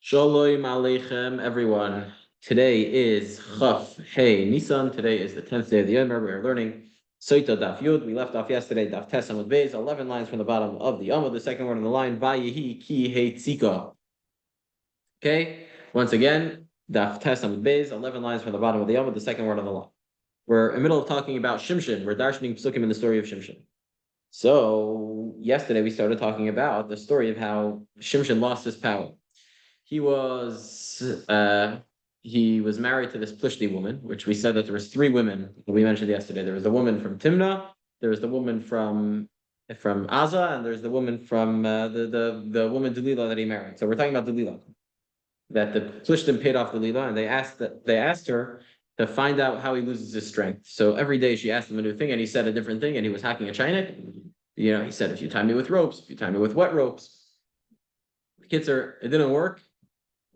Shalom Aleichem, everyone. Today is Chaf Hey Nisan. Today is the 10th day of the Yom. We are learning Sotah Daf Yud. We left off yesterday, Daf Tes Amud Beis, 11 lines from the bottom of the Amud. The second word on the line, Vayehi Ki He Tzika. Okay, once again, Daf Tes Amud Beis, 11 lines from the bottom of the Amud, the second word on the line. We're in the middle of talking about Shimshon. We're darshaning psukim in the story of Shimshon. So yesterday we started talking about the story of how Shimshon lost his power. He was married to this Plishti woman, which we said that there was three women we mentioned yesterday. There was the woman from Timnah, there was the woman from Aza, and there's the woman from the woman Delilah that he married. So we're talking about Delilah. That the Plishtim paid off Delilah, and they asked her to find out how he loses his strength. So every day she asked him a new thing, and he said a different thing, and he was hacking a chinik. He said, if you tie me with ropes, if you tie me with wet ropes. The kids it didn't work.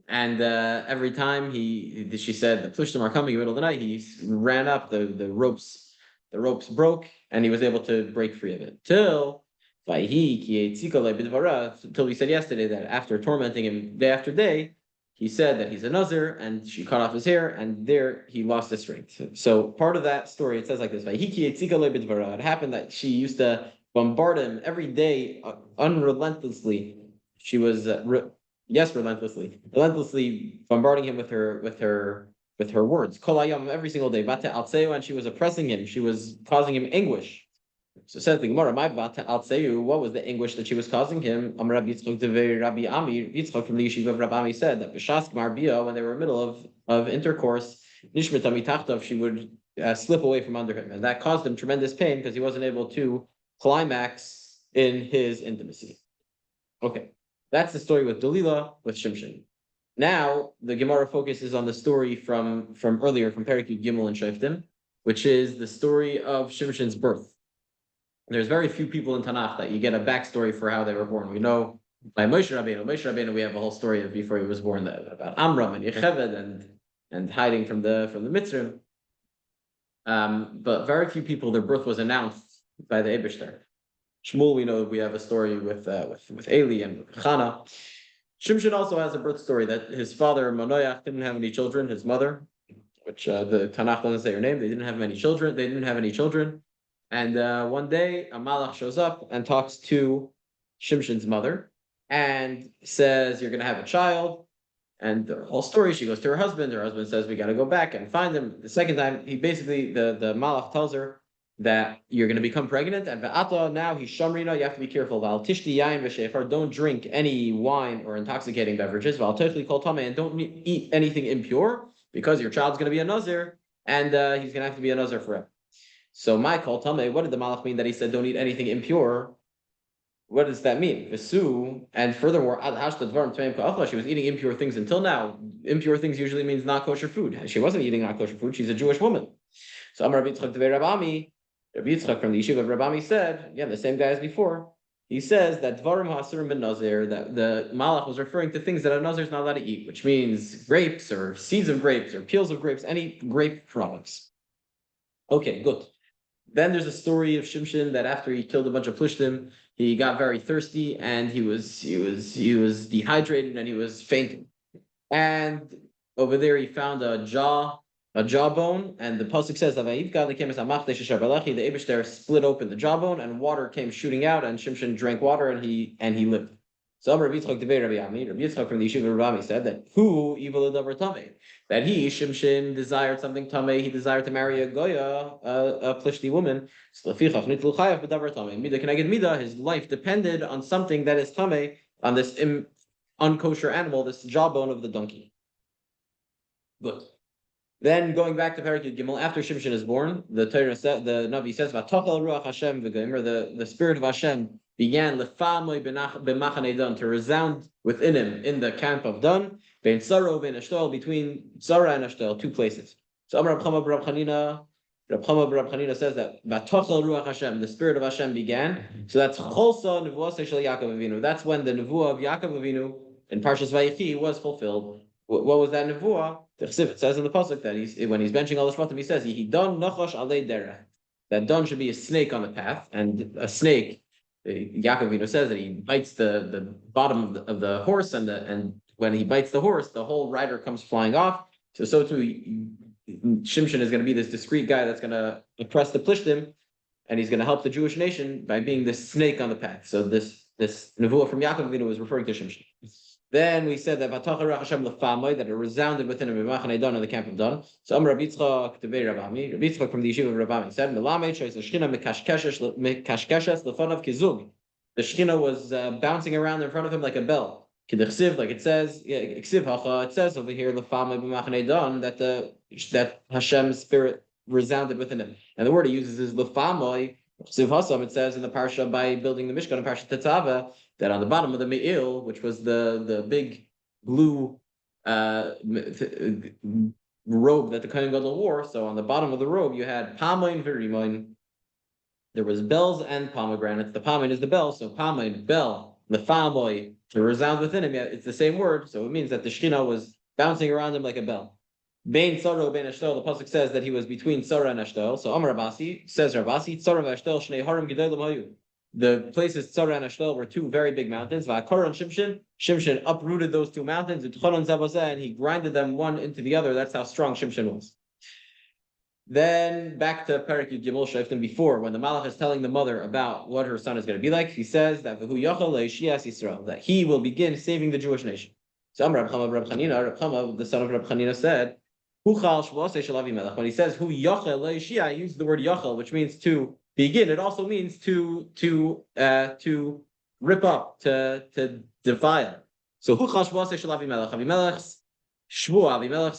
And every time she said the Plishtim are coming in the middle of the night, he ran up, the ropes broke, and he was able to break free of it. Till we said yesterday that after tormenting him day after day, he said that he's a Nazir, and she cut off his hair, and there he lost his strength. So part of that story, it says like this: it happened that she used to bombard him every day, unrelentlessly. She was relentlessly bombarding him with her words. Every single day. And she was oppressing him. She was causing him anguish. So says the Gemara, what was the anguish that she was causing him? Rabbi Yitzchak from the yeshiva of Rabbi Ami said that when they were in the middle of intercourse, she would slip away from under him. And that caused him tremendous pain because he wasn't able to climax in his intimacy. Okay. That's the story with Delilah, with Shimshon. Now, the Gemara focuses on the story from earlier, from Perek Yud Gimel and Shoftim, which is the story of Shimshon's birth. There's very few people in Tanakh that you get a backstory for how they were born. We know by Moshe Rabbeinu, we have a whole story of before he was born about Amram and Yecheved and hiding from the Mitzrim. But very few people, their birth was announced by the Eibishter. Shmuel, we know we have a story with Eli and with Chana. Shimshon also has a birth story that his father Manoach didn't have any children. His mother, which the Tanakh doesn't say her name, they didn't have any children. And one day a malach shows up and talks to Shimshon's mother and says, "You're going to have a child." And the whole story, she goes to her husband. Her husband says, "We got to go back and find him." The second time, he basically the malach tells her that you're going to become pregnant, and now he's shamrina, you have to be careful. Don't drink any wine or intoxicating beverages. And don't eat anything impure, because your child's going to be a nazir, and he's going to have to be a nazir forever. So my kol tame, what did the malach mean that he said don't eat anything impure? What does that mean? Vesu, and furthermore, she was eating impure things until now. Impure things usually means not kosher food. She wasn't eating not kosher food. She's a Jewish woman. So Amar Rabbi Yitzchak from the yeshiva of Rabbi Ami said, again, the same guy as before, he says that Dvarim Hasurim ben Nazir, that the Malach was referring to things that a Nazir is not allowed to eat, which means grapes or seeds of grapes or peels of grapes, any grape products. Okay, good. Then there's a story of Shimshon that after he killed a bunch of Plishtim, he got very thirsty and he was dehydrated and he was fainting. And over there he found a jawbone, and the pasuk says that the Eibishter split open the jawbone, and water came shooting out, and Shimshon drank water, and he lived. So Rabbi Yitzchak from the yeshiva of Rabbi Ami said that that he Shimshon desired something tamei. He desired to marry a goya, a Plishti woman. His life depended on something that is tamei, on this unkosher animal, this jawbone of the donkey. Good. Then going back to Perek Yud Gimel, after Shimshon is born, the Torah says, the Navi says, the spirit of Hashem began to resound within him in the camp of Dan, between Sarah and Ashtel, two places. So Amar Rab Chanina says that the spirit of Hashem began. So that's Cholsa Nevuah Shel Yaakov Avinu. That's when the Nevuah of Yaakov Avinu in Parshas Vayechi was fulfilled. What was that Nevuah? It says in the pasuk that when he's benching all the shvatim, he says he don nachash alei derech, that don should be a snake on the path, and a snake. Yaakov Avinu says that he bites the bottom of the horse and when he bites the horse, the whole rider comes flying off. So too, Shimshon is going to be this discreet guy that's going to oppress the Plishtim, and he's going to help the Jewish nation by being this snake on the path. So this nevuah from Yaakov Avinu was referring to Shimshon. Then we said that that it resounded within him in the camp of Dan. So Rabbi Yitzchak from the yeshiva of Rabami said, the Shechina was bouncing around in front of him like a bell. Like it says, it says over here, that Hashem's spirit resounded within him. And the word he uses is lefamoi. It says in the parsha by building the Mishkan in Parsha Tetzaveh that on the bottom of the Me'il, which was the big blue robe that the Kohen Gadol wore, so on the bottom of the robe you had pamoin v'rimoin. There was bells and pomegranates. The pamoin is the bell, so pamoin, bell, lefamoy, to resound within him. It's the same word, so it means that the Shekhinah was bouncing around him like a bell. Bein Tzara bein Eshtel, the pasuk says that he was between Tzara and Eshtel. So Amar Rabasi says Rabasi, Tzara v'Eshtel shnei harim gedolim hayu. The places Tzara and Eshtel were two very big mountains. V'Akor and Shimshon uprooted those two mountains, and he grinded them one into the other. That's how strong Shimshon was. Then back to Perek Yud Gimel Shoftim before, when the Malach is telling the mother about what her son is going to be like, he says that V'hu Yochel le'Yishias Yisrael, that he will begin saving the Jewish nation. So Amar Reb Chanina, the son of Reb Chanina said, when he says "hu yachel le'ishia," he uses the word yachel, which means to begin. It also means to rip up, to defile. So hu chal shvasei shel Avimelech. Avimelech's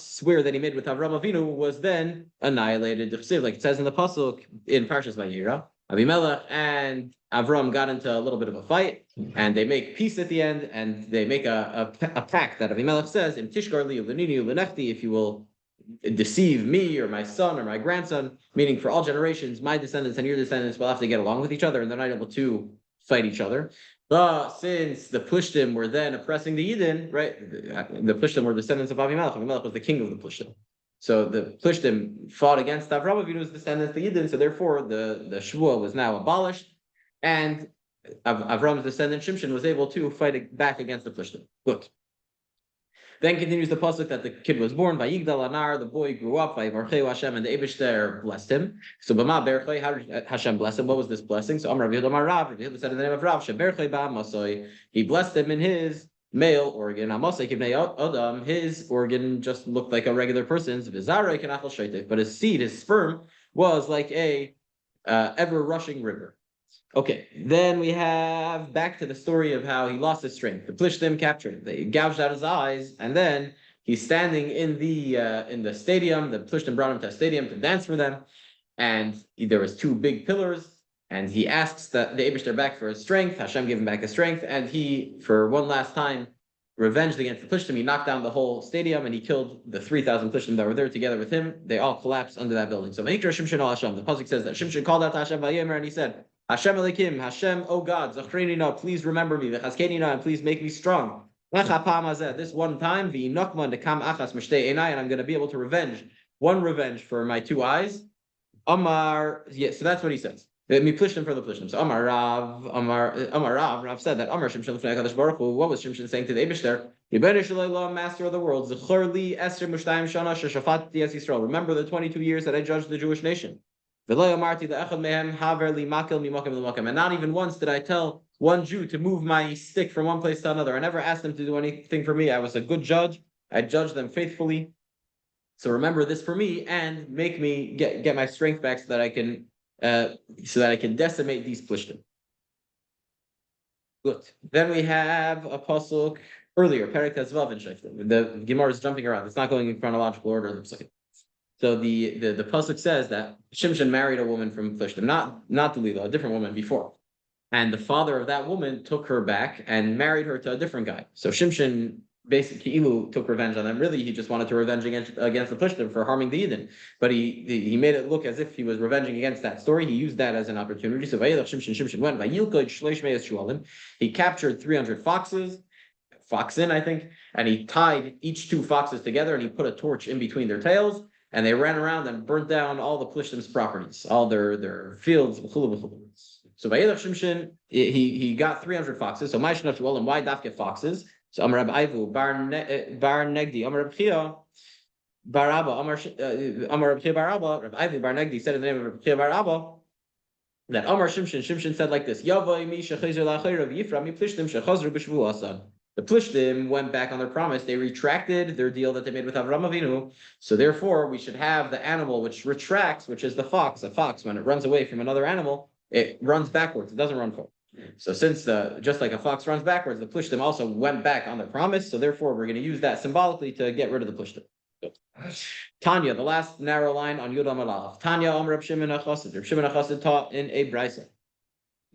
swear that he made with Avram Avinu was then annihilated. Like it says in the pasuk in Parshas Vayira, Avimelech and Avram got into a little bit of a fight, and they make peace at the end, and they make a pact that Avimelech says, "Im tishkar li ulenini ulenechti," if you will deceive me or my son or my grandson, meaning for all generations, my descendants and your descendants will have to get along with each other, and they're not able to fight each other. But since the Plishtim were then oppressing the Yidden, right? The Plishtim were descendants of Avimelech. Avimelech was the king of the Plishtim. So the Plishtim fought against Avram Avinu's descendants, the Yidden. So therefore, the Shvuah was now abolished, and Avram's descendant Shimshon was able to fight back against the Plishtim. Good. Then continues the pasuk that the kid was born by Yigdal Anar, the boy grew up by Varchei Hashem, and the Eibishter blessed him. So Bama Berchei, how did Hashem bless him? What was this blessing? So Amar Rav Yehuda Rav said in the name of Rav, Sheberchei Ba'amasoi, he blessed him in his male organ. Amasoi Kibnei Adam, his organ just looked like a regular person's. V'zarei Kenachal Sheitek, but his seed, his sperm, was like a ever rushing river. Okay, then we have back to the story of how he lost his strength. The Plishtim captured him. They gouged out his eyes, and then he's standing in the stadium. The Plishtim brought him to a stadium to dance for them, and there was two big pillars. And he asks the Eibishter back for his strength. Hashem gave him back his strength, and he, for one last time, revenged against the Plishtim. He knocked down the whole stadium, and he killed the 3,000 Plishtim that were there together with him. They all collapsed under that building. So Vayikra Shimshon al Hashem. The pasuk says that Shimshon called out to Hashem Vayemer, and he said, Hashem Elikim, Hashem, oh God, Zachreinina, please remember me, V'chazkenina, and please make me strong. This one time, V'inokman dekam achas m'shtei einai, and I'm going to be able to revenge for my two eyes. Amar, yeah, so that's what he says. Me plishtim for the plishtim. So Amar Rav said that Amar Shimshon l'fnei HaKadosh Baruch Hu, what was Shimshon saying to the Eibishter? Yibene Shalom, master of the world, Zechor li Esther Mushtayim Shana Sheshafati Es Yisrael. Remember the 22 years that I judged the Jewish nation. And not even once did I tell one Jew to move my stick from one place to another. I never asked them to do anything for me. I was a good judge. I judged them faithfully. So remember this for me and make me get my strength back so that I can decimate these Plishtim. Good. Then we have a pasuk earlier, Perek Tezvav in Shoftim. The Gemara is jumping around. It's not going in chronological order. It looks like. So the pasuk says that Shimshon married a woman from Plishtim, not Delilah, a different woman before, and the father of that woman took her back and married her to a different guy. So Shimshon basically took revenge on them. Really, he just wanted to revenge against the Plishtim for harming the Eden, but he made it look as if he was revenging against that story. He used that as an opportunity. So Shimshon went. He captured 300 foxen, I think, and he tied each two foxes together, and he put a torch in between their tails. And they ran around and burnt down all the Plishtim's properties, all their fields. So Vayelech Shimshon, he got 300 foxes. So why dafke foxes? So Amar Rabbi Ivu bar Negdi Amar Rabbi Chia bar Abba Amar Rabbi Chia bar Abba Rabbi Ivu bar Negdi said in the name of Rabbi Chia bar Abba that Amar Shimshon said like this: Yavai mi shechazer la'achayrav Yifra mi plishtim shechazru b'shvuasa. The Plishtim went back on their promise. They retracted their deal that they made with Avram Avinu. So therefore, we should have the animal which retracts, which is the fox. A fox, when it runs away from another animal, it runs backwards. It doesn't run forward. So since just like a fox runs backwards, the Plishtim also went back on their promise. So therefore, we're going to use that symbolically to get rid of the Plishtim. Tanya, the last narrow line on Yud Amalaf. Tanya Amr Reb Shimon HaChassid. Reb Shimon HaChassid taught in a brisa.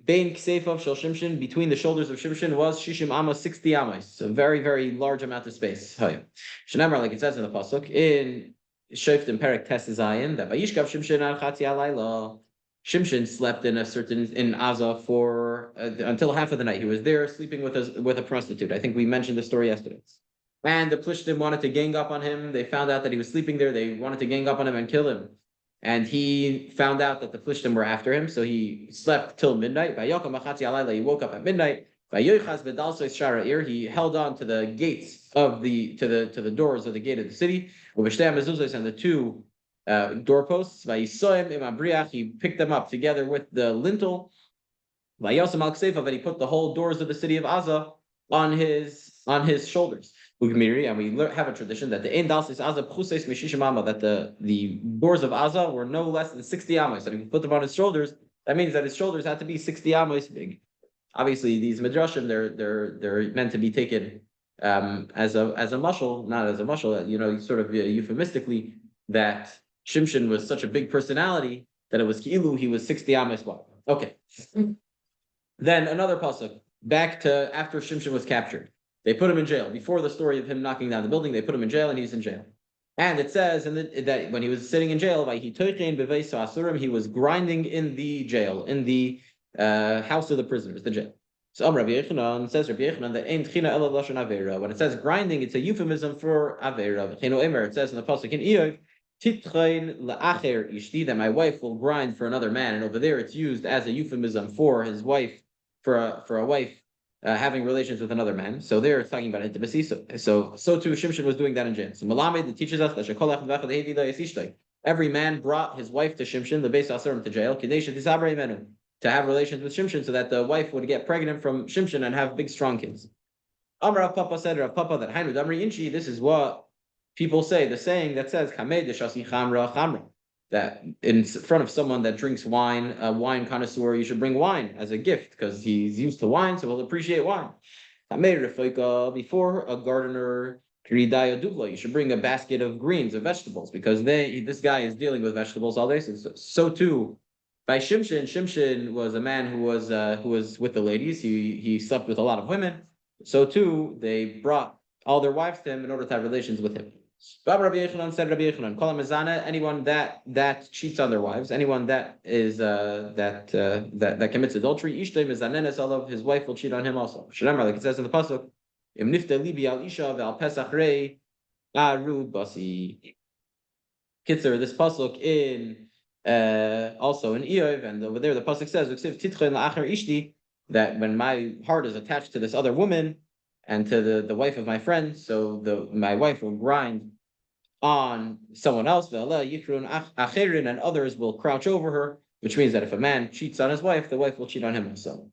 Bein Kseifav Shel Shimshon, between the shoulders of Shimshon was Shishim Amos, 60 Amos. So very, very large amount of space. Shenamar, like it says in the pasuk in Shoftim Perek Tes Zayin, that Vayishkav Shimshon al Chatzi Alayla. Shimshon slept in Aza for until half of the night. He was there sleeping with a prostitute. I think we mentioned the story yesterday. And the Plishtim wanted to gang up on him. They found out that he was sleeping there. They wanted to gang up on him and kill him. And he found out that the Plishtim were after him, so he slept till midnight. He woke up at midnight. He held on to the gates of the doors of the gate of the city, and the two doorposts. He picked them up together with the lintel. And he put the whole doors of the city of Aza on his shoulders. And we have a tradition that the doors of Aza were no less than 60 amos. And if you put them on his shoulders, that means that his shoulders had to be 60 amos big. Obviously, these midrashim they're meant to be taken as a mashal, not as a mashal. Sort of euphemistically, that Shimshon was such a big personality that it was ki'ilu he was 60 amos wide. Okay. Then another pasuk back to after Shimshon was captured. They put him in jail. Before the story of him knocking down the building, they put him in jail, and he's in jail. And it says that when he was sitting in jail, he was grinding in the jail, in the house of the prisoners, the jail. So Rabbi Yechanan says, that when it says grinding, it's a euphemism for avera. It says in the pasuk in Iyov, that my wife will grind for another man, and over there it's used as a euphemism for his wife, for a wife having relations with another man. So there it's talking about intimacy. So too Shimshon was doing that in jail. So Malamed teaches us that every man brought his wife to Shimshon, the Beis Asurim, to jail, to have relations with Shimshon, so that the wife would get pregnant from Shimshon and have big, strong kids. Amr Rav Papa said, Rav Papa, that Hainu Damri Inchi, this is what people say, the saying that says, that in front of someone that drinks wine, a wine connoisseur, you should bring wine as a gift because he's used to wine, so he'll appreciate wine. Before a gardener, you should bring a basket of greens, of vegetables, because this guy is dealing with vegetables all day. So too, by Shimshon was a man who was with the ladies. He slept with a lot of women. So too, they brought all their wives to him in order to have relations with him. Rabbi Yechanan said, Rabbi Yechanan, call him mizana, anyone that cheats on their wives, anyone that is that commits adultery, ishtay mizanenes alav, his wife will cheat on him also. Shemar, like it says in the pasuk, im nifta libi al isha ve'al pesach rei aru basi. Kitzer, this pasuk in also in Iyov, and over there the pasuk says, that when my heart is attached to this other woman and to the wife of my friend, so my wife will grind on someone else, and others will crouch over her, which means that if a man cheats on his wife, the wife will cheat on him also.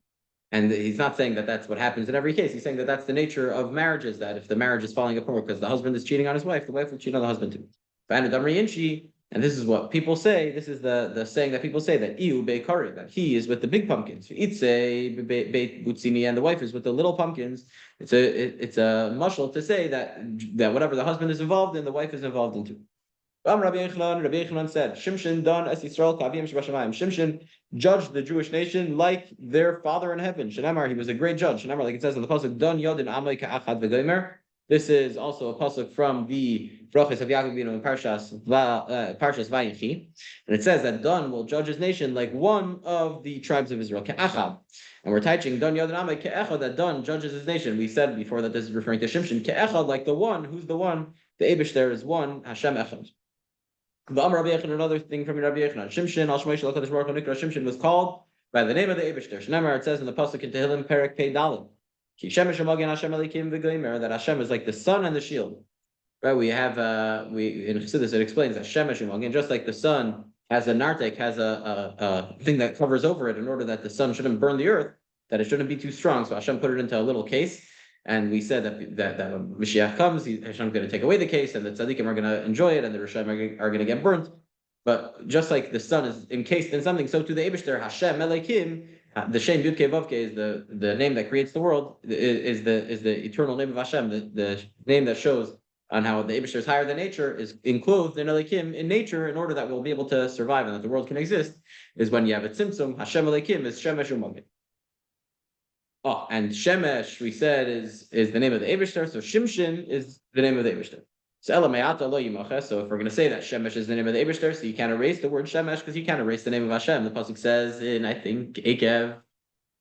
And he's not saying that that's what happens in every case. He's saying that that's the nature of marriages, that if the marriage is falling apart because the husband is cheating on his wife, the wife will cheat on the husband too. And this is what people say. This is the saying that people say, that Iu Beikari, that he is with the big pumpkins. Itse Butsini, and the wife is with the little pumpkins. It's a mashal to say that whatever the husband is involved in, the wife is involved in too. Rabbi Yechanan said, Shimshon don es Yisrael kavim shebashamayim. Shimshon judged the Jewish nation like their father in heaven. Shenamar, he was a great judge. Shenamar, like it says in the pasuk, don yodin amay ka'achad v'gomer. This is also a pasuk from the brachos of Yaakov Avinu in Parshas Vayechi, and it says that Dan will judge his nation like one of the tribes of Israel, Ke'achad. And we're teaching Dan Yod Amay Ke'echad, that Dan judges his nation. We said before that this is referring to Shimshon. Ke'echad, like the one. Who's the one? The Eibush there is one. Hashem Echad. Another thing from Rabbi Yechanan. Shimshon al Shmei Shel HaKadosh Baruch Hu Nikra. Shimshon was called by the name of the Eibush there. Shneimer, it says in the pasuk in Tehillim Perek Pei Dalet. That Hashem is like the sun and the shield. Right, we have we in Chassidus it explains that Shemesh again, just like the sun has a nartek, has a thing that covers over it in order that the sun shouldn't burn the earth, that it shouldn't be too strong. So Hashem put it into a little case, and we said that when Mashiach comes, Hashem's going to take away the case, and the tzaddikim are going to enjoy it, and the Rishonim are going to get burnt. But just like the sun is encased in something, so to the Eibishter Hashem Elokim, the Shem Yud Kei Vav Kei is the name that creates the world, is the eternal name of Hashem, the name that shows on how the Eibishter is higher than nature, is enclosed in Elokim, in nature, in order that we'll be able to survive and that the world can exist, is when you have a tzimtzum, Hashem Elokim is Shemesh Umagid. Oh, and Shemesh, we said, is the name of the Eibishter, so Shimshin is the name of the Eibishter. So if we're going to say that Shemesh is the name of the Eibishter, so you can't erase the word Shemesh because you can't erase the name of Hashem. The pasuk says in, I think, Ekev,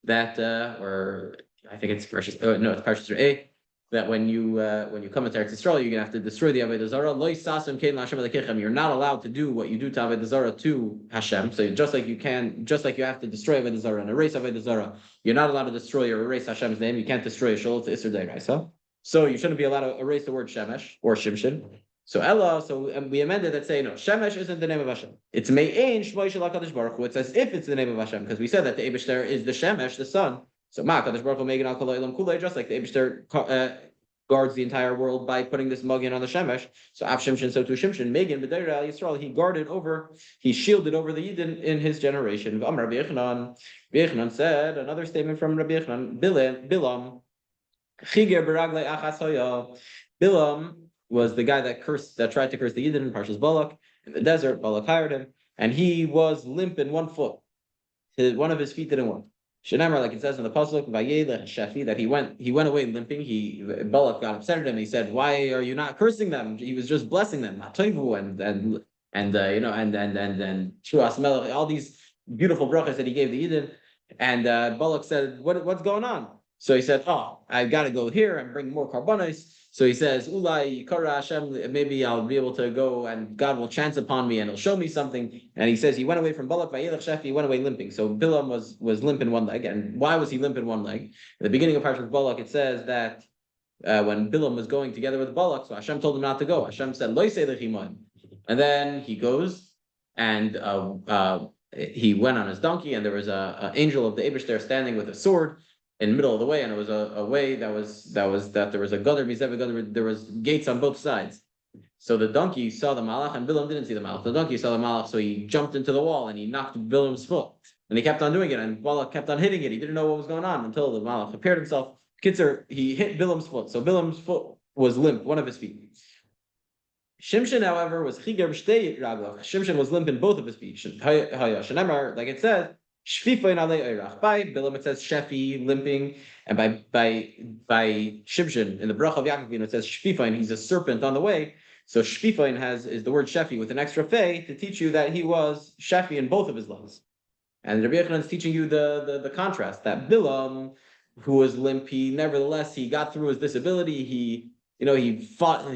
that, or I think it's Parshas, it's Parshas A, that when you come into Eretz Yisrael, you're gonna have to destroy the Avodah Zarah. Lo yisasem kein laHashem elekechem. You're not allowed to do what you do to Avodah Zarah to Hashem. So just like you have to destroy Avodah Zarah and erase Avodah Zarah, you're not allowed to destroy or erase Hashem's name. You can't destroy a shul to Isser Deiraisa. So you shouldn't be allowed to erase the word Shemesh or Shimshin. So Ella, we amended that saying no, Shemesh isn't the name of Hashem. It's Me'ein Shmoy Shel HaKadosh Baruch Hu. It's as if it's the name of Hashem because we said that the Eibishter is the Shemesh, the sun. So Ma HaKadosh Baruch Hu Megan Al Kol Olam Kulei, just like the Eibishter guards the entire world by putting this mugin on the Shemesh. So Av Shimshin, so to Shimshin, Megan B'Deir Al Yisrael, he shielded over the Yidden in his generation. Rabbi Yochanan said another statement from Rabbi Yochanan. Bilam Bilam was the guy that tried to curse the Yidden in Parshas Balak in the desert. Balak hired him, and he was limp in one foot. One of his feet didn't work. Shenamar, like it says in the pasuk, Shafi, that he went away limping. Balak got upset at him. He said, "Why are you not cursing them?" He was just blessing them. And Shuas Melech, all these beautiful brachas that he gave the Yidden. And Balak said, "What's going on?" So he said, "Oh, I've got to go here and bring more karbanos." So he says, "Ulai Yikara Hashem, maybe I'll be able to go and God will chance upon me and He'll show me something." And he says he went away from Balak by Yelech Shefi, he went away limping. So Bilam was limp in one leg. And why was he limp in one leg? At the beginning of Parashat Balak, it says that when Bilam was going together with Balak, so Hashem told him not to go. Hashem said, "Lo yisei lechiman." And then he goes and he went on his donkey, and there was an angel of the Eibishter standing with a sword in the middle of the way, and it was a way that there was a gutter, there was gates on both sides. So the donkey saw the malach, and Bilam didn't see the malach. The donkey saw the malach, so he jumped into the wall and he knocked Bilam's foot, and he kept on doing it, and Balak kept on hitting it. He didn't know what was going on until the malach appeared himself. Kitzer, he hit Bilam's foot, so Bilam's foot was limp, one of his feet. Shimshin, however, was chiger b'shtei raglach. Shimshin was limp in both of his feet. Shenemar, like it says, Shfifain alei oirach. By Bilam it says Shefi, limping, and by Shimshin in the Bracha of Yaakov it says Shfifain, he's a serpent on the way. So Shfifain is the word Shefi with an extra fe to teach you that he was Shefi in both of his legs. And Rabbi Yochanan is teaching you the contrast that Bilam, who was limp, he got through his disability. He fought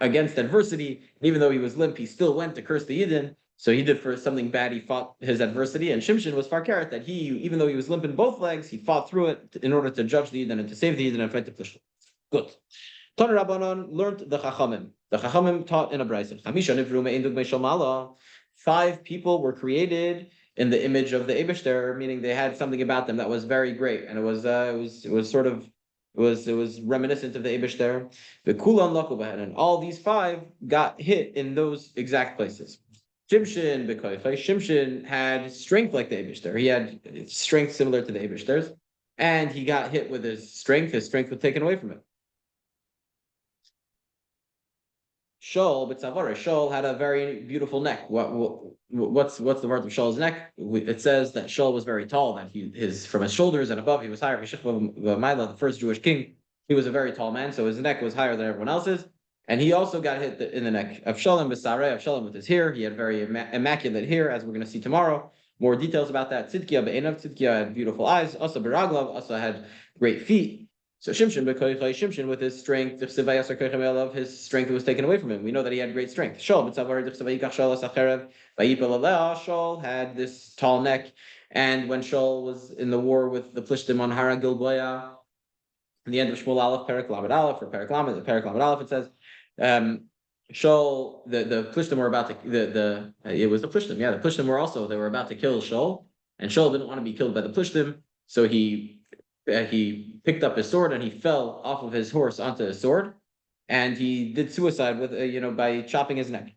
against adversity. And even though he was limp, he still went to curse the Yidden. So he did for something bad, he fought his adversity. And Shimshin was farkaret, that even though he was limp in both legs, he fought through it in order to judge the Yidden and to save the Yidden and fight the Plishtim. Good. Tan Rabbanon learned the Chachamim. The Chachamim taught in a brayso. 5 people were created in the image of the Eibishter, meaning they had something about them that was very great, and it was reminiscent of the Eibishter. The Kulan Lakubahan, and all these 5 got hit in those exact places. Shimshin had strength like the Eibishter. He had strength similar to the Eibishter's, and he got hit with his strength. His strength was taken away from him. Shaul had a very beautiful neck. What's the part of Shaul's neck? It says that Shaul was very tall. That from his shoulders and above he was higher. The first Jewish king, he was a very tall man, so his neck was higher than everyone else's. And he also got hit in the neck. Avshalom with his hair. He had very immaculate hair, as we're going to see tomorrow. More details about that. Tzidkiah had beautiful eyes. Asa beraglav, Asa had great feet. So Shimshin with his strength, his strength was taken away from him. We know that he had great strength. Shaul had this tall neck, And when Shaul was in the war with the Plishtim on Hara Gilboa, in the end of Shmuel Aleph, Perek Lamed Aleph, or Perek Lamed Aleph, it says, Shaul, the Plishtim were about to, it was the Plishtim, yeah, the Plishtim they were about to kill Shaul, and Shaul didn't want to be killed by the Plishtim, so he picked up his sword and he fell off of his horse onto his sword, and he did suicide with, by chopping his neck.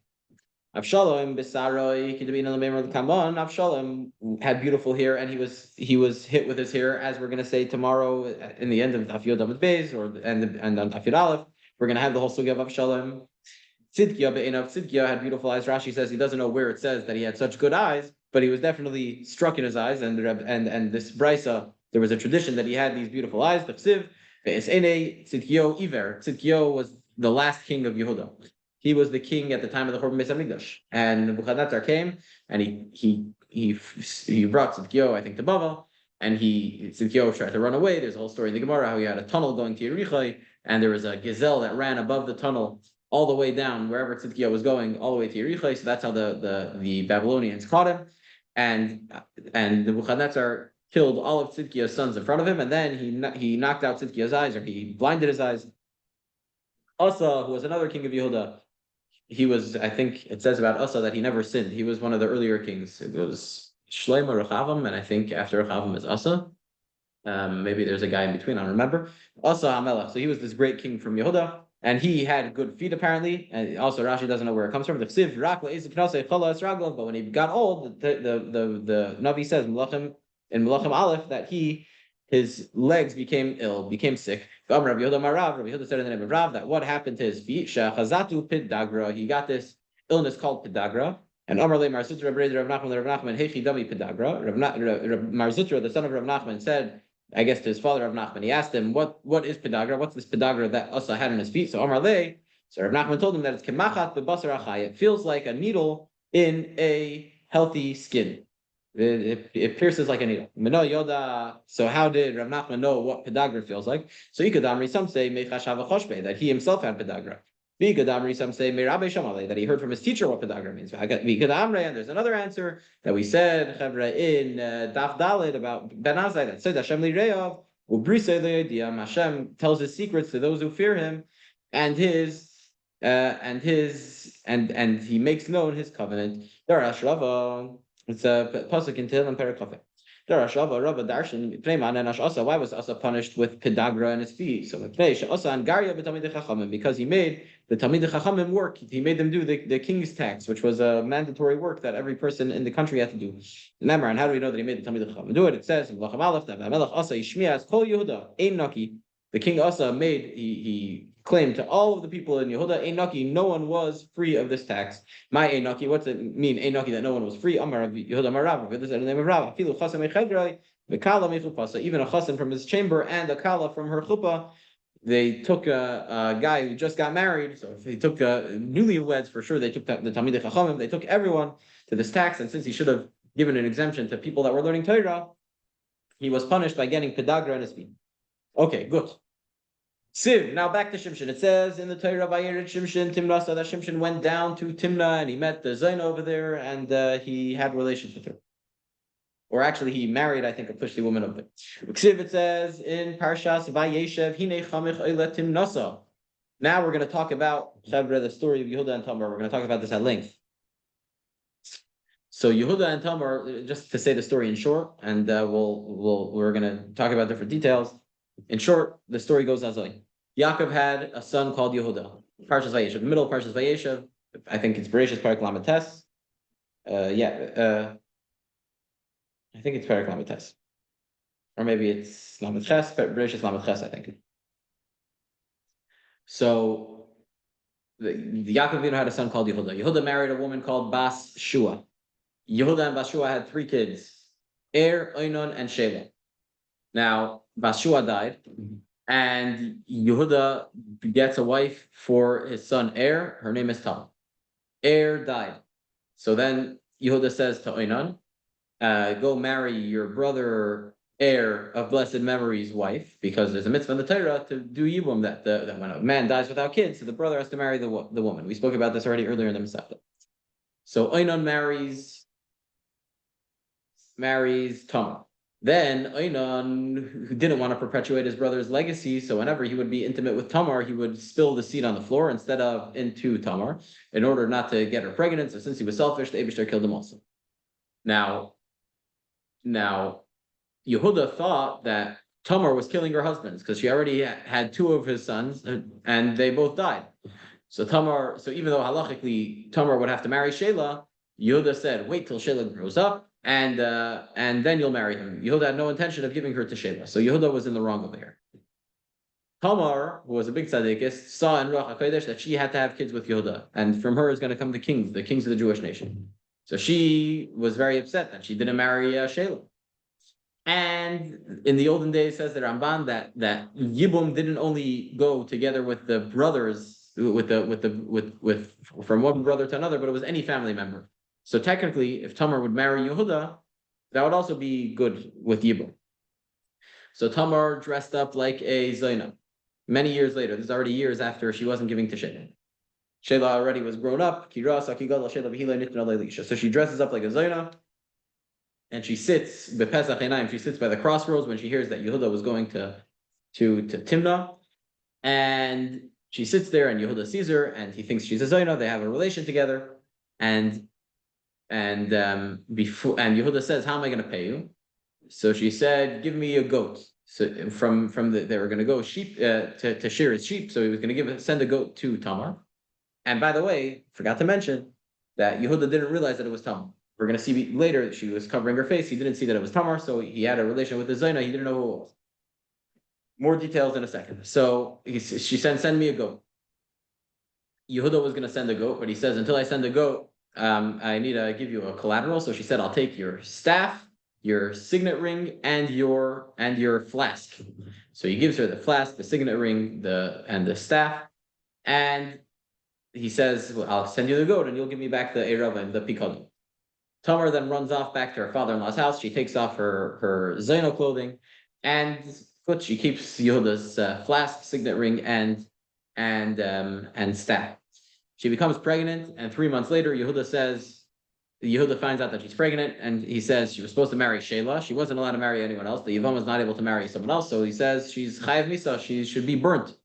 Avshalom Bisaroi Kidabina Lamemer Kamon. Avshalom had beautiful hair, and he was hit with his hair, as we're going to say tomorrow in the end of Afiyod David Beis and on Afiyod Aleph. We're going to have the whole sugya of Avshalom. Tzidkiah had beautiful eyes. Rashi says he doesn't know where it says that he had such good eyes, but he was definitely struck in his eyes. And this brisa, there was a tradition that he had these beautiful eyes. The Chsiv, Tzidkiah Iver. Tzidkiah was the last king of Yehuda. He was the king at the time of the Churban Beis Hamikdash, and Nebuchadnezzar came and he brought Tzidkiah, I think, to Bavel, and Tzidkiah tried to run away. There's a whole story in the Gemara how he had a tunnel going to Yerichai, and there was a gazelle that ran above the tunnel all the way down wherever Tzidkiah was going, all the way to Yerichai. So that's how the Babylonians caught him, and Nebuchadnezzar killed all of Tzidkiah's sons in front of him, and then he knocked out Tzidkiah's eyes, or he blinded his eyes. Asa, who was another king of Yehuda, he was, I think it says about Asa that he never sinned. He was one of the earlier kings. It was Shlomo Rechavam, and I think after Rechavam is Asa. Maybe there's a guy in between, I don't remember. Asa HaMelech. So he was this great king from Yehuda, and he had good feet apparently. And also Rashi doesn't know where it comes from. But when he got old, the Navi says in Melachim Aleph that his legs became ill, became sick. Rabbi Yehuda said in the name of Rav that what happened to his feet? Shachazatu pidagra. He got this illness called pidagra. And Amar le Mar Zutra Rav Nachman Hechi Dami pidagra. Mar Zutra, the son of Rav Nachman, said, I guess to his father Rav Nachman, he asked him, what is pidagra? What's this pidagra that Asa had on his feet? So Amar le, so Rav Nachman told him that it's kemachat bebasar achai. It feels like a needle in a healthy skin. It pierces like a needle. So how did Rav Nachman know what pedagra feels like? So Ikadamri, some say that he himself had pedagra. Ikadamri, some say that he heard from his teacher what pedagra means. And there's another answer that we said in Daf Dalet about Ben Azai that said Hashem lireyav Hashem tells his secrets to those who fear him, and he makes known his covenant. It's a pasuk in Tehillim Perek. Why was Asa punished with pedagra in his feet? So because he made the Talmidei Chachamim work, he made them do the king's tax, which was a mandatory work that every person in the country had to do. Remember, and how do we know that he made the Talmidei Chachamim do it? It says in Melachim Aleph that Asa Yishmias Kol Yehuda Ein Naki. The king Asa he claimed to all of the people in Yehuda, Einaki, no one was free of this tax. My Einaki, what's it mean, Einaki, that no one was free? Amar Yehuda Marav, this is the name of Rav. Even a chassan from his chamber and a kala from her chuppah. They took a guy who just got married, so if they took newlyweds, for sure they took the Talmidei Chachamim, they took everyone to this tax, and since he should have given an exemption to people that were learning Torah, he was punished by getting pedagra in his feet. Okay, good. Siv, now back to Shimshon. It says in the Torah, Vayered Shimshon Timna, so that Shimshon went down to Timna and he met the Zaina over there and he had relations with her. Or actually, he married, I think, a Pushti woman over there. Siv, it says in Parshas Vayeshev, Hine Chamich Oile Timnasa. Now we're going to talk about the story of Yehuda and Tamar. We're going to talk about this at length. So Yehuda and Tamar, just to say the story in short, and we're going to talk about different details. In short, the story goes as like Yaakov had a son called Yehuda. Parshas Vayeshev, the middle of Parshas Vayeshev. I think it's Bereshis Perek Lamed Tes. I think it's Perek Lamed Tes, or maybe it's Lamed Ches, but Bereshis Lamed Ches, I think. So the Yaakov had a son called Yehuda. Yehuda married a woman called Bas Shua. Yehuda and Bas Shua had 3 kids: Er, Oinon, and Shelah. Now, Bashua died, and Yehuda gets a wife for his son Er. Her name is Tam. Er died. So then Yehuda says to Oinon, go marry your brother Er of blessed memory's wife, because there's a mitzvah in the Torah to do Yibum, that when a man dies without kids, so the brother has to marry the woman. We spoke about this already earlier in the Masechta. So Oinon marries marries Tamar. Then Oinon, who didn't want to perpetuate his brother's legacy, so whenever he would be intimate with Tamar, he would spill the seed on the floor instead of into Tamar, in order not to get her pregnant. So since he was selfish, the Eibishter killed him also. Now, Yehuda thought that Tamar was killing her husbands because she already had two of his sons, and they both died. So even though halachically Tamar would have to marry Shelah, Yehuda said, "Wait till Shelah grows up, and then you'll marry him." Yehuda had no intention of giving her to Shelah, so Yehuda was in the wrong over here. Tamar, who was a big tzaddikist, saw in Ruach HaKodesh that she had to have kids with Yehuda, and from her is going to come the kings of the Jewish nation. So she was very upset that she didn't marry Shelah. And in the olden days, says the Ramban that Yibum didn't only go together with the brothers, from one brother to another, but it was any family member. So technically, if Tamar would marry Yehuda, that would also be good with Yibum. So Tamar dressed up like a Zainab. Many years later, this is already years after she wasn't giving to Shelah. Shelah already was grown up. So she dresses up like a Zainab. And she sits by the crossroads when she hears that Yehuda was going to Timnah, and she sits there, and Yehuda sees her, and he thinks she's a Zaina. They have a relation together, and Yehuda says, "How am I going to pay you?" So she said, "Give me a goat." So they were going to go sheep to shear his sheep, so he was going to send a goat to Tamar. And by the way, forgot to mention that Yehuda didn't realize that it was Tamar. We're going to see later that she was covering her face. He didn't see that it was Tamar, so he had a relation with the Zaina. He didn't know who it was. More details in a second. So she said, "Send me a goat." Yehuda was going to send a goat, but he says, "Until I send a goat, I need to give you a collateral." So she said, "I'll take your staff, your signet ring, and your flask." So he gives her the flask, the signet ring, and the staff, and he says, "Well, I'll send you the goat, and you'll give me back the Eirav and the Pikadon." Tamar then runs off back to her father-in-law's house. She takes off her Zaino clothing, and she keeps Yehuda's flask, signet ring, and staff. She becomes pregnant, and 3 months later, Yehuda finds out that she's pregnant, and he says she was supposed to marry Shelah. She wasn't allowed to marry anyone else. The Yivam was not able to marry someone else, so he says she's Chayav Misa. She should be burnt.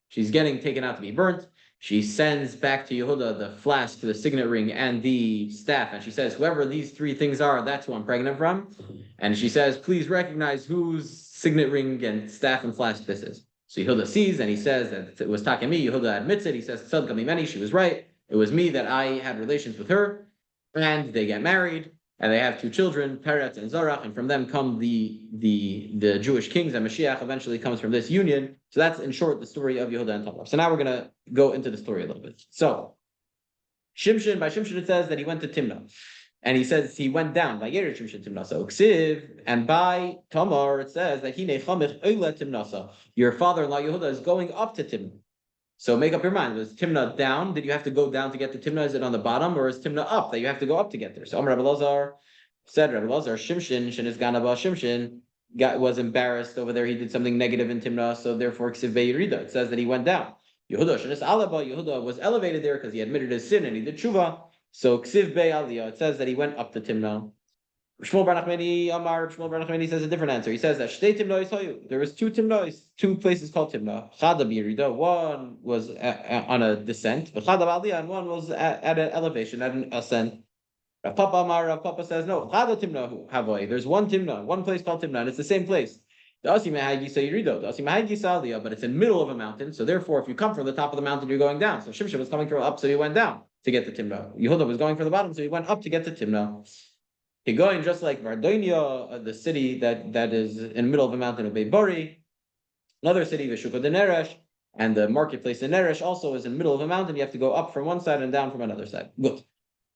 She's getting taken out to be burnt. She sends back to Yehuda the flask, the signet ring, and the staff. And she says, "Whoever these three things are, that's who I'm pregnant from." And she says, "Please recognize whose signet ring and staff and flask this is." So Yehuda sees, and he says that it was Takemi. Yehuda admits it. He says, "Tzad Kamimeni, she was right. It was me that I had relations with her." And they get married, and they have two children, Peretz and Zarach, and from them come the Jewish kings, and Mashiach eventually comes from this union. So that's, in short, the story of Yehuda and Tamar. So now we're going to go into the story a little bit. So by Shimshon it says that he went to Timnah, and he says he went down by Yerid Shimshon Timnah. So Ksiv, and by Tamar it says that Hine Chamich Oila Timnasa. Your father-in-law Yehuda is going up to Timnah. So make up your mind. Was Timnah down? Did you have to go down to get to Timnah? Is it on the bottom, or is Timnah up that you have to go up to get there? So Rabbi Lazar said, Rabbi Lazar, Shimshon, Shinis Ganaba Shimshon, was embarrassed over there. He did something negative in Timnah, so therefore Ksiv Be'irida. It says that he went down. Yehuda, Shinis Alaba, Yehuda was elevated there because he admitted his sin and he did tshuva. So Ksiv Be'aliyah, it says that he went up to Timnah. Shmuel Bar Nachmani says a different answer. He says that Shtei Timnois Hoyu. There was two Timnois, two places called Timnah. Chada B'Yirida. One was on a descent, but Chada B'Aliyah, and one was at an elevation, at an ascent. Rav Papa says no. Chada Timnahu Havoy. There's one Timnah, one place called Timnah, and it's the same place. The Asi Mehagisa Yirido, the Asi Mehagisa Aliyah, but it's in the middle of a mountain. So therefore, if you come from the top of the mountain, you're going down. So Shimshon was coming from up, so he went down to get to Timnah. Yehuda was going from the bottom, so he went up to get to Timnah. He going just like Vardonia, the city that is in the middle of a mountain of Beibori, another city, Vishuka de Neresh, and the marketplace in Neresh also is in the middle of a mountain. You have to go up from one side and down from another side. Good.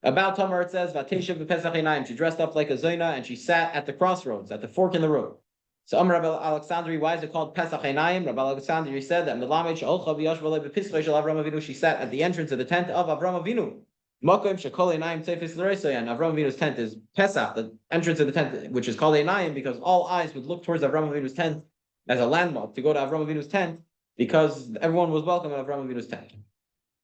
About Tamar, it says, Vateshev b'Pesach Einayim. She dressed up like a Zaina and she sat at the crossroads, at the fork in the road. So Amar Rabbi Alexandri, why is it called Pesach Einayim? Rabbi Alexandri said that Melamed she'olcha v'yashva b'pischei shel Avram Avinu. She sat at the entrance of the tent of Avram Avinu. Makom shekol einayim tzefis l'reisay, and Avram Avinu's tent is Pesach, the entrance of the tent, which is called Einayim, because all eyes would look towards Avram Avinu's tent as a landmark to go to Avram Avinu's tent, because everyone was welcome at Avram Avinu's tent.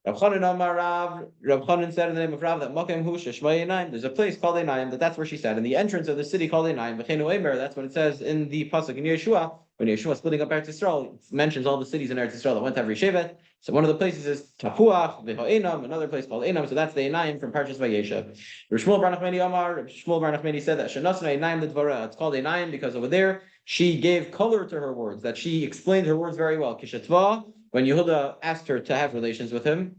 Rav Chanan said in the name of Rav that Makim Hu Sheshma Einayim. There's a place called Einayim that's where she said in the entrance of the city called Einayim. That's what it says in the pasuk in Yeshua when Yeshua splitting up Eretz Yisrael. It mentions all the cities in Eretz Yisrael that went to every shevet. So one of the places is Tapuach, V'Ha'enam, another place called Einam. So that's the Einayim from Parshas Vayeshev. Shmuel Bar Nachmani Amar, Shmuel Bar Nachmani said that Shenasna Einayim L'Dvara. It's called Einayim because over there she gave color to her words, that she explained her words very well. Kishatva, when Yehuda asked her to have relations with him.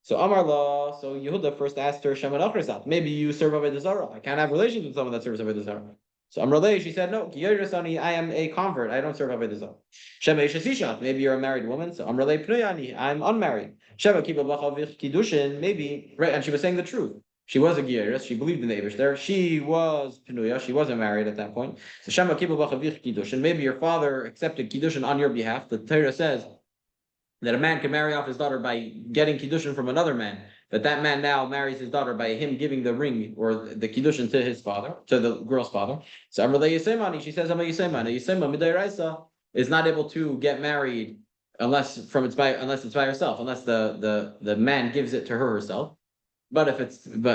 So Amar La, so Yehuda first asked her, Shema Nachrisat, maybe you serve Avodah Zarah. I can't have relations with someone that serves Avodah Zarah. So Amar Le, she said, no, I am a convert. I don't serve Avodah Zarah. Shema Ishasishat, maybe you're a married woman. So Amar Le Pnuyani, I'm unmarried. Shema Kiba Bachavich Kiddushin, maybe, right, and she was saying the truth. She was a Gieris, she believed in the Eibush there. She was Pnuya, she wasn't married at that point. So Shema Kiba Bachavich Kiddushin, maybe your father accepted Kiddushin on your behalf. The Torah says that a man can marry off his daughter by getting kiddushin from another man, but that man now marries his daughter by him giving the ring or the kiddushin to his father, to the girl's father. So Amrullah Yisemani, she says, Amma Yisemani, Yisema Midayraisa is not able to get married unless it's by herself, unless the man gives it to her herself. But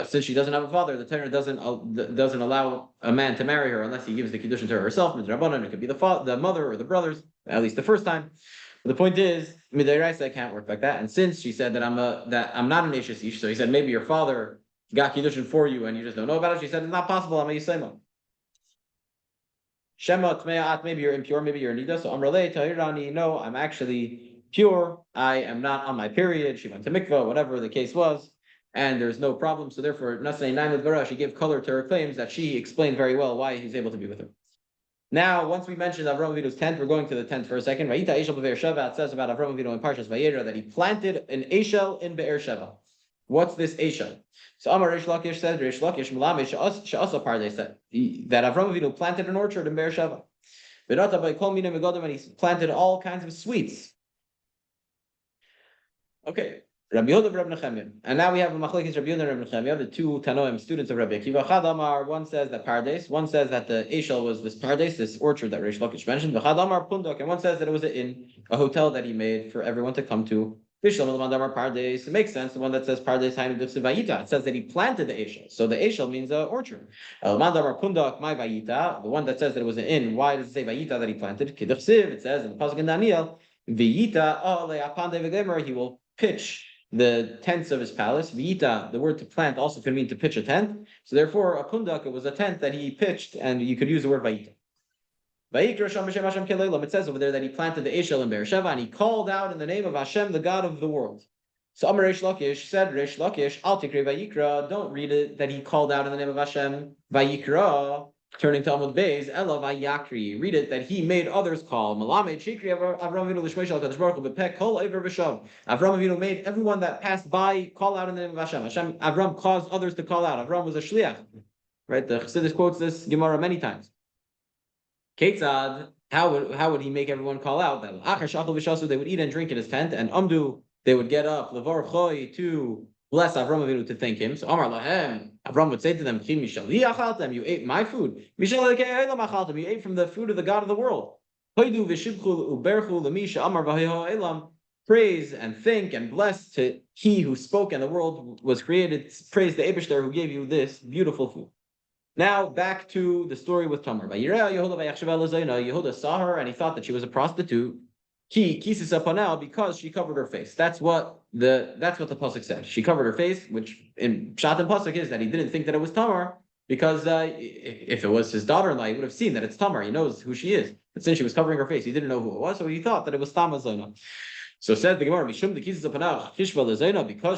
since she doesn't have a father, the Torah doesn't allow a man to marry her unless he gives the kiddushin to her herself. It could be the mother or the brothers, at least the first time. But the point is, Midayraisa can't work like that. And since she said that I'm not an Eshes Ish, so he said maybe your father got kiddushin for you and you just don't know about it. She said it's not possible. I'm a Yisema. Shema Tmea'at, maybe you're impure, maybe you're Nida. So Amrale Tahirani, no, I'm actually pure. I am not on my period. She went to mikvah, whatever the case was, and there's no problem. So therefore, Nasai Naimud Bara, she gave color to her claims that she explained very well why he's able to be with her. Now, once we mentioned Avram Avinu's tent, we're going to the tent for a second. Vayita Eshel Be'er Sheva. It says about Avram Avinu in Parshas Vayera that he planted an Eshel in Be'er Sheva. What's this Eshel? So Amar Reish Lakish said, Reish Lakish Malame She'asa Pardes said that Avram Avinu planted an orchard in Be'er Sheva. V'nata by Kol Mina Megodim, and he planted all kinds of sweets. Okay. Rabbi Yehuda and Rabbi Nechemia. And now we have a machlekes Rabbi Yehuda and Rabbi Nechemia, the two Tanoim students of Rabbi Akiva. Chad Amar, one says that Pardes, one says that the Eshel was this Pardes, this orchard that Reish Lakish mentioned. Chad Amar Pundok, and one says that it was an inn, a hotel that he made for everyone to come to. Bishlam Amar Pardes. It makes sense. The one that says Pardes Hainu Dipsi Vayita. It says that he planted the Eshel. So the Eshel means an orchard. Amar Pundok, my Vayita. The one that says that it was an inn. Why does it say Vayita that he planted? Kidduchsiv. It says in the pasuk in Daniel, Vayita Ale Apande V'Gemer. He will pitch the tents of his palace. Vita, the word to plant also can mean to pitch a tent. So therefore, a kundak, it was a tent that he pitched, and you could use the word Vayita. It says over there that he planted the Eshel in Beersheba, and he called out in the name of Hashem, the God of the world. So Amar Reish Lakish said, Reish Lakish, Al Tikri Vayikra, don't read it that he called out in the name of Hashem, Vayikra, turning to Amud Beis, Ela Vayakri, read it that he made others call. Malamed Shikri Avram Avinu L'Shmeish Al Kadosh Baruch Hu B'Pek Kol Eiver V'Shav. Avram Avinu made everyone that passed by call out in the name of Hashem. Avram caused others to call out. Avram was a shliach. Right? The Chassidus quotes this Gemara many times. Ketzad, how would he make everyone call out? That Achar Shachal V'Shasu, they would eat and drink in his tent, and Amdu, they would get up, Levar Choi, to bless Avram Avinu, to thank him. So Amar Lahem, Avram would say to them, you ate my food. You ate from the food of the God of the world. Praise and thank and bless to he who spoke and the world was created. Praise the Eibishter who gave you this beautiful food. Now back to the story with Tamar. Yehuda saw her and he thought that she was a prostitute. Because she covered her face. That's what the pasuk said. She covered her face, which in Pshat and pasuk is that he didn't think that it was Tamar, because if it was his daughter-in-law, he would have seen that it's Tamar. He knows who she is. But since she was covering her face, he didn't know who it was, so he thought that it was Tamar Zona. So said the Gemara, because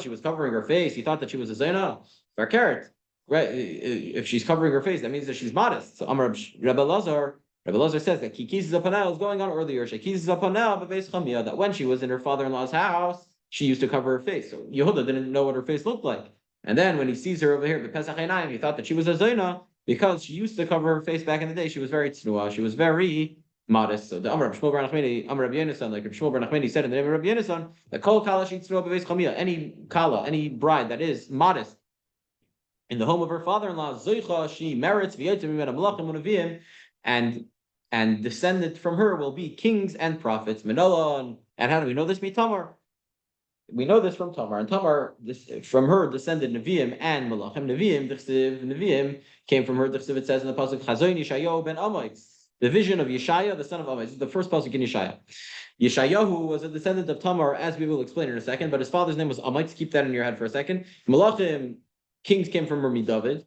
she was covering her face, he thought that she was a Zona. Right? If she's covering her face, that means that she's modest. So Amar Rebbe Lazar says that Kikis Zapanel is going on earlier. Kikis Zapanel, that when she was in her father-in-law's house, she used to cover her face. So Yehuda didn't know what her face looked like. And then when he sees her over here, he thought that she was a Zaina because she used to cover her face back in the day. She was very tznuah. She was very modest. So the Amar Shmuel Bar Nachmani, Amar Rabbi Yonasan, like Shmuel Bar Nachmani said in the name of Rabbi Yonasan, the Kol Kala Sheet Tznuah Bebeis Chamia, any Kala, any bride that is modest in the home of her father-in-law, Zoicha, she merits and descended from her will be kings and prophets. And how do we know this? Mitamar. we know this from Tamar, and Tamar, from her descended Nevi'im and Malachim. Nevi'im came from her. It says in the pasuk, Chazoin Yeshayahu ben Amoitz, the vision of Yeshaya, the son of Amoitz. This is the first pasuk in Yeshaya. Yeshayahu was a descendant of Tamar, as we will explain in a second, but his father's name was Amoitz. Keep that in your head for a second. Malachim, kings came from Rami David,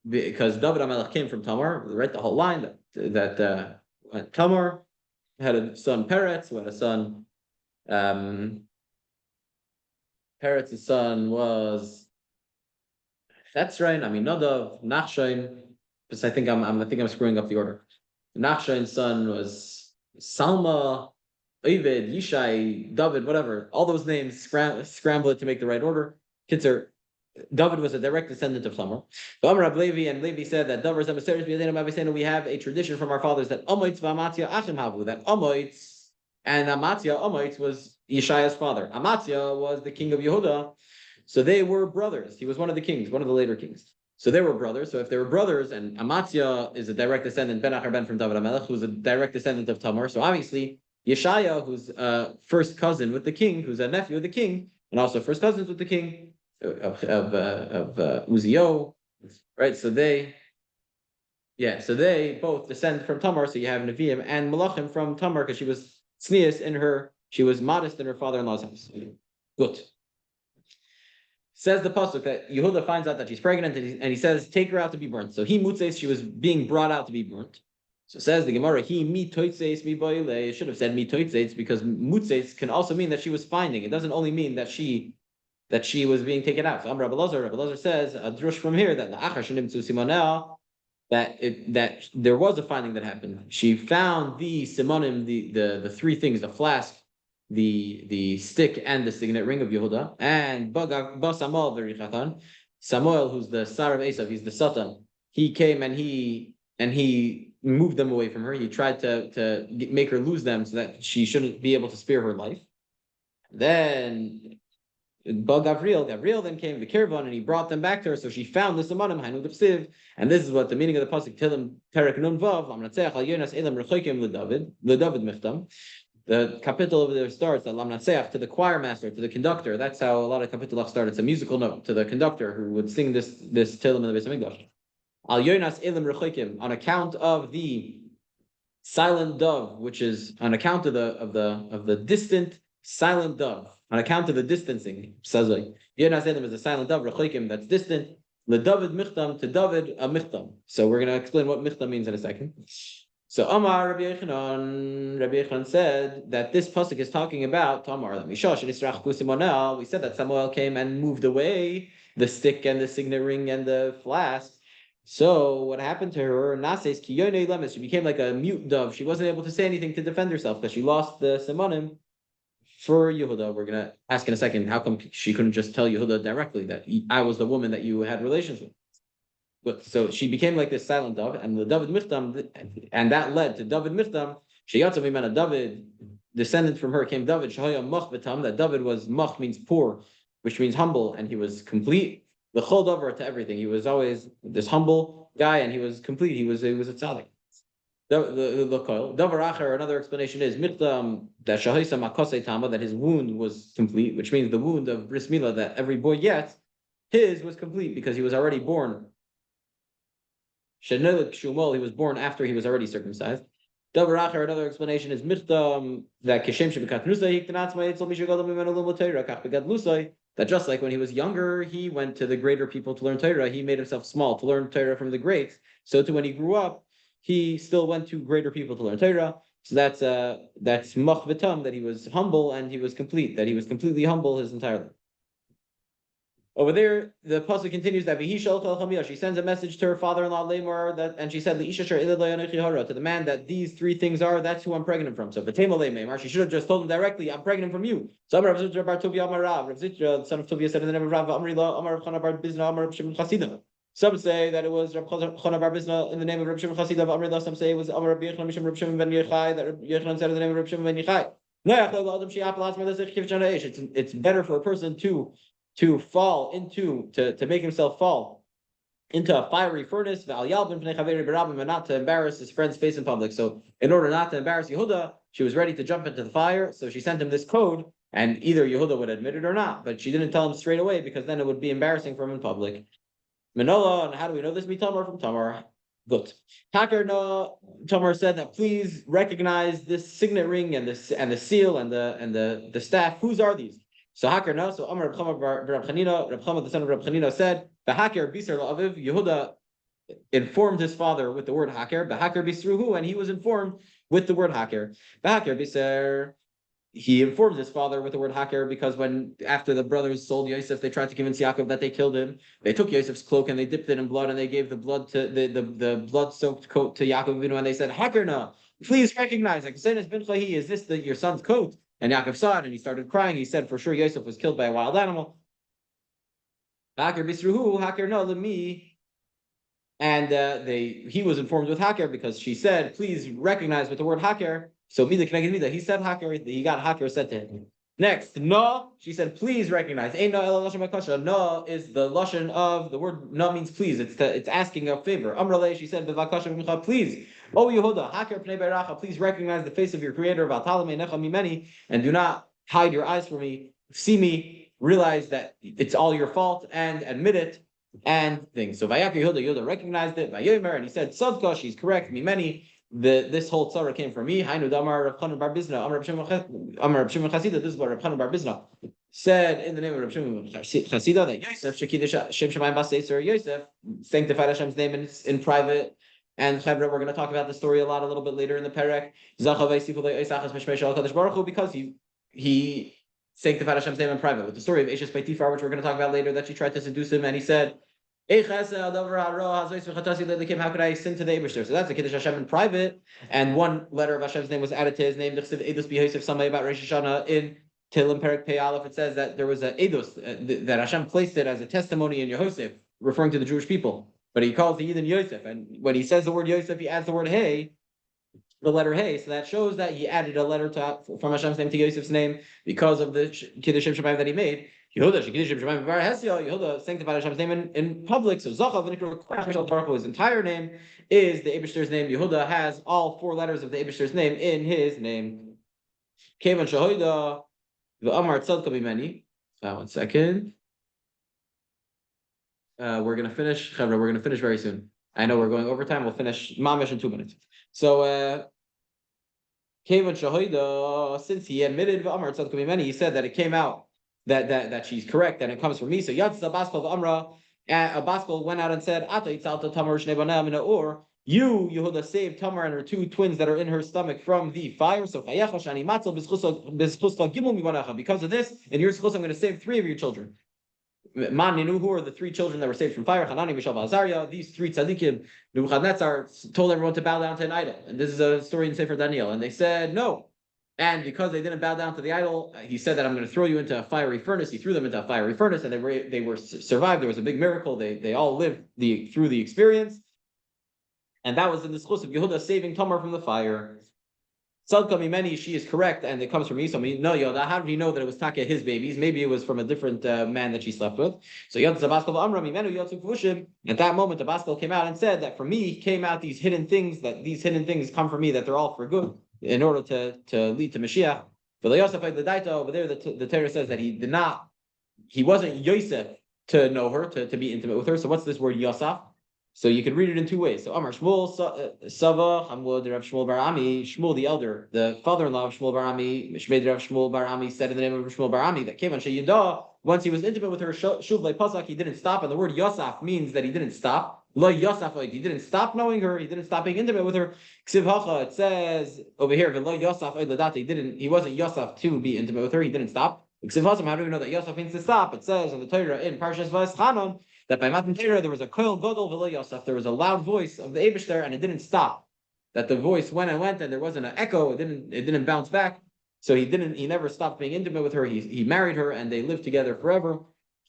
because David HaMelech came from Tamar. We read the whole line that Tamar had a son Peretz, who had a son. Peretz's son was Chetzrain, Nadav, Nachshain. Because I think I'm screwing up the order. Nachshain's son was Salma, Ovid, Yishai, David, whatever. All those names scramble it to make the right order. Kitzer, David was a direct descendant of Tamar. Rab Levi, and Levi said that we have a tradition from our fathers that Amoitz v'Amatzia Achim Havu, that Amoitz and Amoitz was Yeshaya's father. Amatzia was the king of Yehuda, so they were brothers. He was one of the kings, one of the later kings. So they were brothers. So if they were brothers, and Amatzia is a direct descendant, Ben Achar Ben from David HaMelech, who's a direct descendant of Tamar. So obviously, Yeshaya, who's first cousin with the king, who's a nephew of the king, and also first cousins with the king of Uzio, right? So they both descend from Tamar. So you have Nevi'im and Malachim from Tamar because she was tznius in her. She was modest in her father-in-law's house. Good. Says the pasuk that Yehuda finds out that she's pregnant, and he says, "Take her out to be burnt." So he mutzeis, she was being brought out to be burnt. So says the Gemara, he mitoitzeis mi boile. It should have said mitoitzeis because mutzeis can also mean that she was finding. It doesn't only mean that she was being taken out. So Rabbi Elazar says a drush from here that that there was a finding that happened. She found the simonim, the three things, the flask, the stick, and the signet ring of Yehuda, and Samuel verichatan. Samuel, who's the Sar of Esav, he's the Sotah. He came and he moved them away from her. He tried to make her lose them so that she shouldn't be able to spare her life. Then Gabriel then came to Kirvan and he brought them back to her. So she found the Simonim, Hainu Depsiv, and this is what the meaning of the pasuk Tilim Perek Nun Vav Lamnatzeach Al Yonas Elam Rechokim LeDavid Michtam. The kapitel over there starts that Lamnatzeach to the choir master, to the conductor. That's how a lot of kapitelach start. It's a musical note to the conductor who would sing this Tilim in the Beis Hamikdash. Al Yonas Elam Rechokim, on account of the silent dove, which is on account of the distant silent dove. On account of the distancing, says Yonas Elam is a silent dove, Rechokim, that's distant. Le David Michtam, to David a Michtam. So we're going to explain what Michtam means in a second. So Amar Rabbi Yochanan said that this pasuk is talking about Tamar. We said that Samuel came and moved away the stick and the signet ring and the flask. So what happened to her? Nases kiyone lemes. She became like a mute dove. She wasn't able to say anything to defend herself because she lost the simonim for Yehuda. We're gonna ask in a second how come she couldn't just tell Yehuda directly that I was the woman that you had relations with. But so she became like this silent dove, and the David Michtam, and that led to David Michtam. Sheyatzav Mimena David, descendant from her came David. Shahaya Mach V'tam. That David was Mach means poor, which means humble, and he was complete. The chol davar to everything. He was always this humble guy, and he was complete. He was a tzaddik. The coil. Davar acher. Another explanation is Michtam that Shahisa Makosei Tama, that his wound was complete, which means the wound of bris milah that every boy gets, his was complete because he was already born. Shenelik Shumol, he was born after he was already circumcised. Davar acher. Another explanation is Michtam that Kishem Shebekat Nusay Hiktanatma Yitzel Mishagadol Mimenu Lim L'Torah Kach Begad Lusay. That just like when he was younger, he went to the greater people to learn Torah. He made himself small to learn Torah from the greats. So too, when he grew up, he still went to greater people to learn Torah. So that's mach v'tam, that he was humble and he was complete, that he was completely humble his entire life. Over there, the pasuk continues that she sends a message to her father-in-law Lamar and she said to the man that these three things are, that's who I'm pregnant from. So she should have just told him directly, I'm pregnant from you. So Rav Zitra bar Tovia Amar Rav Zitra, son of Tovia, said in the name of Rav Amrila Amar Chana bar Bizna Amar Shimon Chasida. Some say that it was Rav Chana bar Bizna in the name of Rav Shimon Chasida of Amrila. Some say it was Amar Rabbi Yochanan Mishum Rav Shimon ben Yochai, that Rabbi Yochanan said in the name of Rav Shimon ben Yochai. It's better for a person to fall into, to make himself fall into a fiery furnace, and not to embarrass his friend's face in public. So in order not to embarrass Yehuda, she was ready to jump into the fire. So she sent him this code, And either Yehuda would admit it or not, but she didn't tell him straight away because then it would be embarrassing for him in public. Manola, and how do we know this? Tamar from Tamar. Good. Hacker no Tamar said that please recognize this signet ring and this and the seal and the staff. Whose are these? So Hacker no. So Amar Reb Chanina, Reb Chama, the son of Reb Chanina, said, "Hacker Bisar La'aviv." Yehuda informed his father with the word Hacker. Hacker Bisruhu, and he was informed with the word Hacker. Hacker Bisar. He informed his father with the word Haker because when after the brothers sold Yosef, they tried to convince Yaakov that they killed him. They took Yosef's cloak and they dipped it in blood and they gave the blood to the blood-soaked coat to Yaakov and they said, Hakerna, please recognize it. Is this your son's coat? And Yaakov saw it and he started crying. He said, for sure, Yosef was killed by a wild animal. Haker Bisruhu, Hakerna, Lemi. And he was informed with Haker because she said, please recognize with the word Haker. So Mida connected Mida. He said Haker, he got Haker said to him. Next, no, she said, please recognize. No is the lashon of the word no means please. It's asking a favor. Amrale, she said, please. Oh Yehuda, Haker pnei beracha, please recognize the face of your creator, and do not hide your eyes from me. See me, realize that it's all your fault, and admit it. And things. So Vayakir Yehuda recognized it. Vayomer, and he said, Sotah, she's correct. Mimeni, this whole tzara came from me. Hainu damar Rav Chanan bar Bizna. Amar Rav Shimon Chasida. This is what Rav Chanan bar Bizna said in the name of Rav Shimon Chasida that Yosef Shekidish Shem Shemayim Baseiser Yosef sanctified Hashem's name in private. And Chevra, we're going to talk about the story a little bit later in the Perek. Because he sanctified Hashem's name in private. With the story of Eshes Beitifar, which we're going to talk about later, that she tried to seduce him, and he said, how could I sin to the Eibishter? So that's a Kiddush Hashem in private, and one letter of Hashem's name was added to his name. Somebody about Rosh Hashanah in Tehillim Perek Pei Aleph, it says that there was a Eidos, that Hashem placed it as a testimony in Yosef, referring to the Jewish people. But he calls the Yidden Yosef, and when he says the word Yosef, he adds the word Hey, the letter Hey. So that shows that he added a letter from Hashem's name to Yosef's name because of the Kiddush Shemayim that he made. Yehuda sanctified Hashem's name in public. So Zachav, his entire name is the Eibishter's name. Yehuda has all four letters of the Eibishter's name in his name. Kevan Shahoida, the Amar Tzadka Bimeni. 1 second. We're gonna finish, Chavra. We're gonna finish very soon. I know we're going overtime. We'll finish Mamish in 2 minutes. So Kevan Shahoida, since he admitted the Amar Tzadka Bimeni, he said that it came out that she's correct, and it comes from me. So Yatza Baskal Amra, Baskal went out and said, or you, Yehuda, saved Tamar and her two twins that are in her stomach from the fire. So because of this, in your schus, I'm going to save 3 of your children. Who are the 3 children that were saved from fire? Hanani, Mishael, Azariah. These 3 tzaddikim, Nebuchadnezzar told everyone to bow down to an idol. And this is a story in Sefer Daniel. And they said, no. And because they didn't bow down to the idol, he said that I'm going to throw you into a fiery furnace. He threw them into a fiery furnace, and they were survived. There was a big miracle. They all lived through the experience, and that was in the schus of Yehuda saving Tamar from the fire. Tzadka Mimeni, she is correct, and it comes from me. So no, Yoda, how did he know that it was Taka his babies? Maybe it was from a different man that she slept with. So Yoda Zabaskal Amra Mimenu Yotzu Fushim. At that moment, the Baskal came out and said that for me came out these hidden things. That these hidden things come from me. That they're all for good, in order to lead to Mashiach. But the Yosef the Daita over there, the Torah says that he wasn't Yosef to know her, to be intimate with her. So what's this word Yosef? So you could read it in 2 ways. So Amar Shmuel, Sava, Hamud, Rav Shmuel Bar Ami, Shmuel the elder, the father-in-law of Shmuel Bar Ami, Shmed Rav Shmuel Bar Ami said in the name of Shmuel Bar Ami that came on Sheyida, once he was intimate with her, Shuv Le Pasak, he didn't stop, and the word Yosef means that he didn't stop. Lo Yosef, he didn't stop knowing her, he didn't stop being intimate with her. Ksiv Hacha, it says over here, Lo Yosef, he wasn't Yosef to be intimate with her, he didn't stop. Ksiv Hacha, how do we know that Yosef means to stop? It says in the Torah in Parshas Vayeschanan that by Matan Torah there was a koil gadol v'lo Yosef, there was a loud voice of the Eibishter, and it didn't stop. That the voice went and went, and there wasn't an echo. It didn't bounce back. So he never stopped being intimate with her. He married her, and they lived together forever.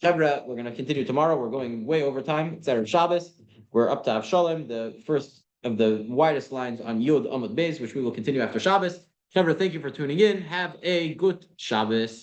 Chevra, we're going to continue tomorrow. We're going way over time. It's Erev Shabbos. We're up to Avshalom, the first of the widest lines on Yud Amud Beis, which we will continue after Shabbos. Chevra, thank you for tuning in. Have a good Shabbos.